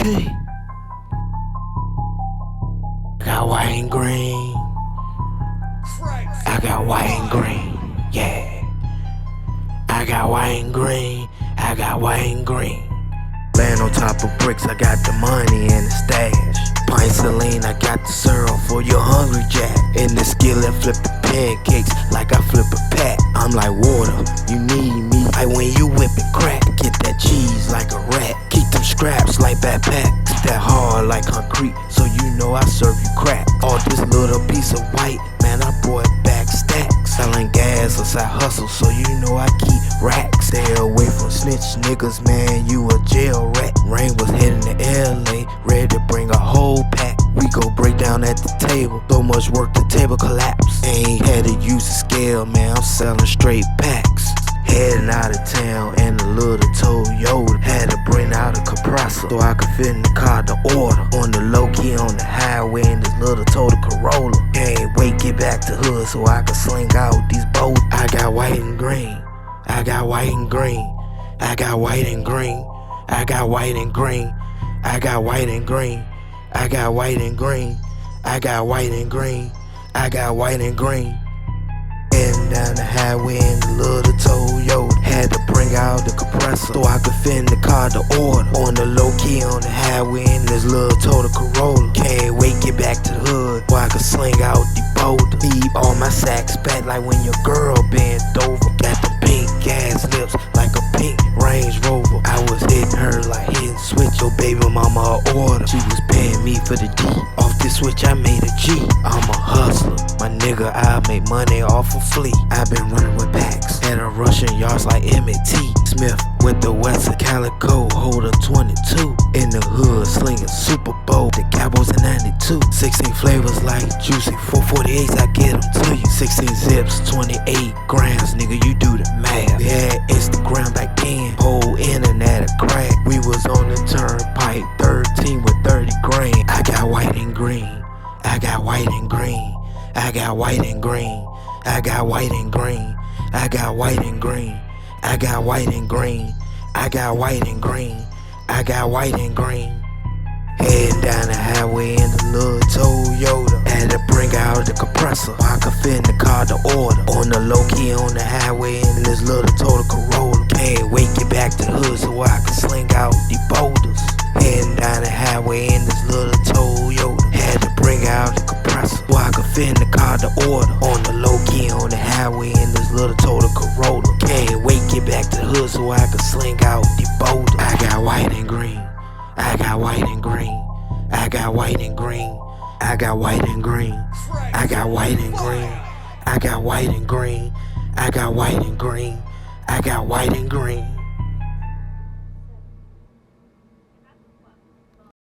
key. I got white and green. I got white and green. Yeah. I got white and green. I got white and green. Laying on top of bricks, I got the money and the stash. Pints of lean, I got the syrup for your hungry jack. In the skillet, flipping pancakes like I flip a pack. I'm like water, you need me. Like when you whipping crack, get that cheese like a rat. Keep them scraps like backpacks, that hard like concrete, so you know I serve you crack. All this little piece of white, man, I brought back stacks. Selling gas or side hustle, so you know I keep racks. Stay away from snitch niggas, man, you a jail rat. Rain was heading to LA, ready to bring a whole pack. We go break down at the table, so much work the table collapse. Ain't had to use a scale, man, I'm selling straight packs. Heading out of town in a little Toyota. Had to bring out a compressor so I could fit in the car to order. On the low key on the highway in this little Toyota Corolla. Can't wait get back to hood so I could sling out these boats. I got white and green. I got white and green. I got white and green. I got white and green. I got white and green. I got white and green. I got white and green. I got white and green. Heading down the highway in the little Toyota. Had to bring out the compressor so I could fit in the car to order. On the low key on the highway in this little Toyota Corolla. Can't wait get back to the hood so I could sling out the boulder. Leave all my sacks back like when your girl bent over. Got the pink ass lips like a pink Range Rover. I was hitting her like hitting switch. Your baby mama a order. She was paying me for the D. Off this switch I made a G. I'm a hustler, my nigga, I make money off of fleet. I been running with packs at a Russian yards like M&T Smith with the West Calico, hold a 22. In the hood slinging Super Bowl, the Cowboys in 92. 16 flavors like juicy, 448s I get them to you. 16 zips, 28 grams, nigga you do the math. Yeah, Instagram back then, whole internet a crack. We was on the turnpike, 13 with 30 grand. I got white and green. I got white and green. I got white and green. I got white and green. I got white and green. I got white and green. I got white and green. I got white and green. Heading down the highway in the little Toyota. Had to bring out the compressor so I could fit in the car to order. On the low key on the highway in this little Toyota Corolla. Can't wait get back to the hood so I could sling out the boulders. Heading down the highway in this little Toyota. Had to bring out the compressor so I could fit in the car to order. On the low key on the highway in this little Toyota Corolla. Can't wait get back to the hood so I could sling out the boulders. I got white and green. I got white and green. I got white and green. I got white and green. I got white and green. I got white and green. I got white and green. I got white and green.